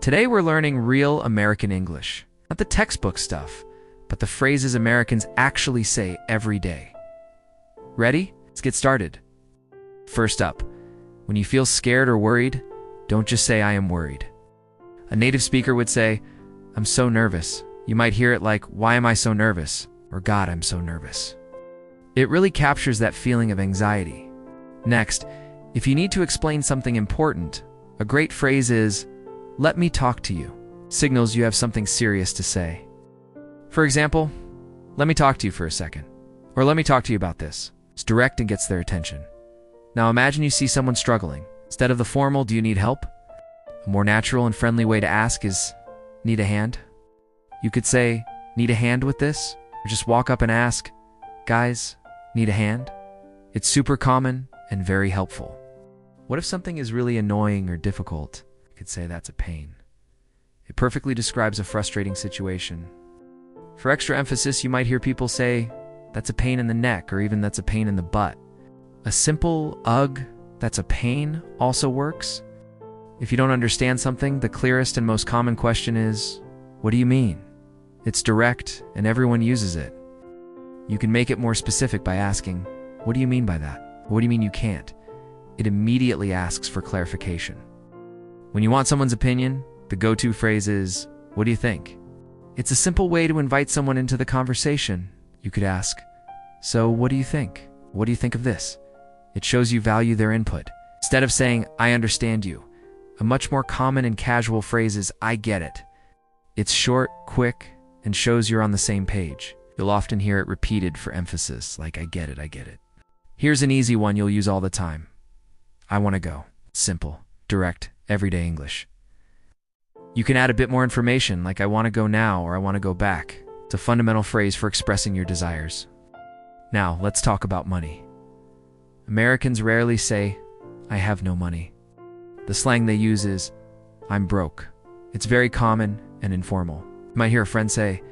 Today we're learning real American English. Not the textbook stuff, but the phrases Americans actually say every day. Ready? Let's get started. First up, when you feel scared or worried, don't just say, "I am worried." A native speaker would say, "I'm so nervous." You might hear it like, "Why am I so nervous?" or "God, I'm so nervous." It really captures that feeling of anxiety. Next, if you need to explain something important, a great phrase is, "Let me talk to you." Signals you have something serious to say. For example, "Let me talk to you for a second," or "Let me talk to you about this." It's direct and gets their attention. Now imagine you see someone struggling. Instead of the formal, "Do you need help?" a more natural and friendly way to ask is, "Need a hand?" You could say, "Need a hand with this?" or just walk up and ask, "Guys, need a hand?" It's super common and very helpful. What if something is really annoying or difficult? You could say, "That's a pain." It perfectly describes a frustrating situation. For extra emphasis, you might hear people say, "That's a pain in the neck," or even "That's a pain in the butt." A simple "Ugh, that's a pain" also works. If you don't understand something, the clearest and most common question is, "What do you mean?" It's direct and everyone uses it. You can make it more specific by asking, "What do you mean by that?" What do you mean you can't? It immediately asks for clarification. When you want someone's opinion, the go-to phrase is, "What do you think?" It's a simple way to invite someone into the conversation. You could ask, "So what do you think? What do you think of this?" It shows you value their input. Instead of saying, "I understand you," a much more common and casual phrase is, "I get it." It's short, quick, and shows you're on the same page. You'll often hear it repeated for emphasis, like, "I get it, I get it." Here's an easy one you'll use all the time. "I want to go." Simple, direct, everyday English. You can add a bit more information, like "I want to go now" or "I want to go back." It's a fundamental phrase for expressing your desires. Now, let's talk about money. Americans rarely say, "I have no money." The slang they use is, "I'm broke." It's very common and informal. You might hear a friend say,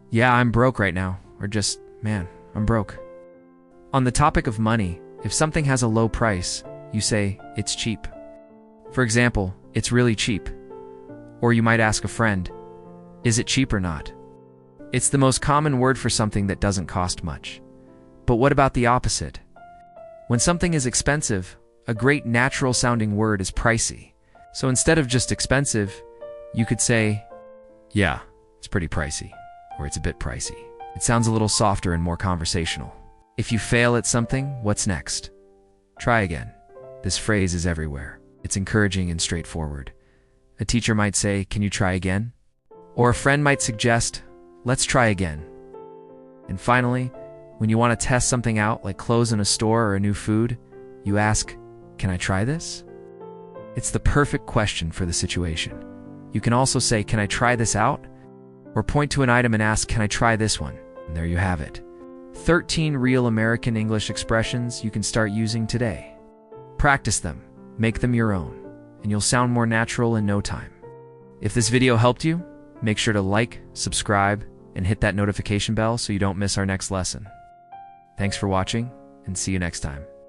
"Yeah, I'm broke right now," or just, "Man, I'm broke." On the topic of money, if something has a low price, you say, "It's cheap." For example, "It's really cheap." Or you might ask a friend, "Is it cheap or not?" It's the most common word for something that doesn't cost much. But what about the opposite? When something is expensive, a great natural-sounding word is pricey. So instead of just expensive, you could say, "Yeah, it's pretty pricey," or "It's a bit pricey." It sounds a little softer and more conversational. If you fail at something, what's next? Try again. This phrase is everywhere. It's encouraging and straightforward. A teacher might say, "Can you try again?" Or a friend might suggest, "Let's try again." And finally, when you want to test something out, like clothes in a store or a new food, you ask, "Can I try this?" It's the perfect question for the situation. You can also say, "Can I try this out?" or point to an item and ask, "Can I try this one?" And there you have it. 13 real American English expressions you can start using today. Practice them, make them your own, and you'll sound more natural in no time. If this video helped you, make sure to like, subscribe, and hit that notification bell so you don't miss our next lesson. Thanks for watching, and see you next time.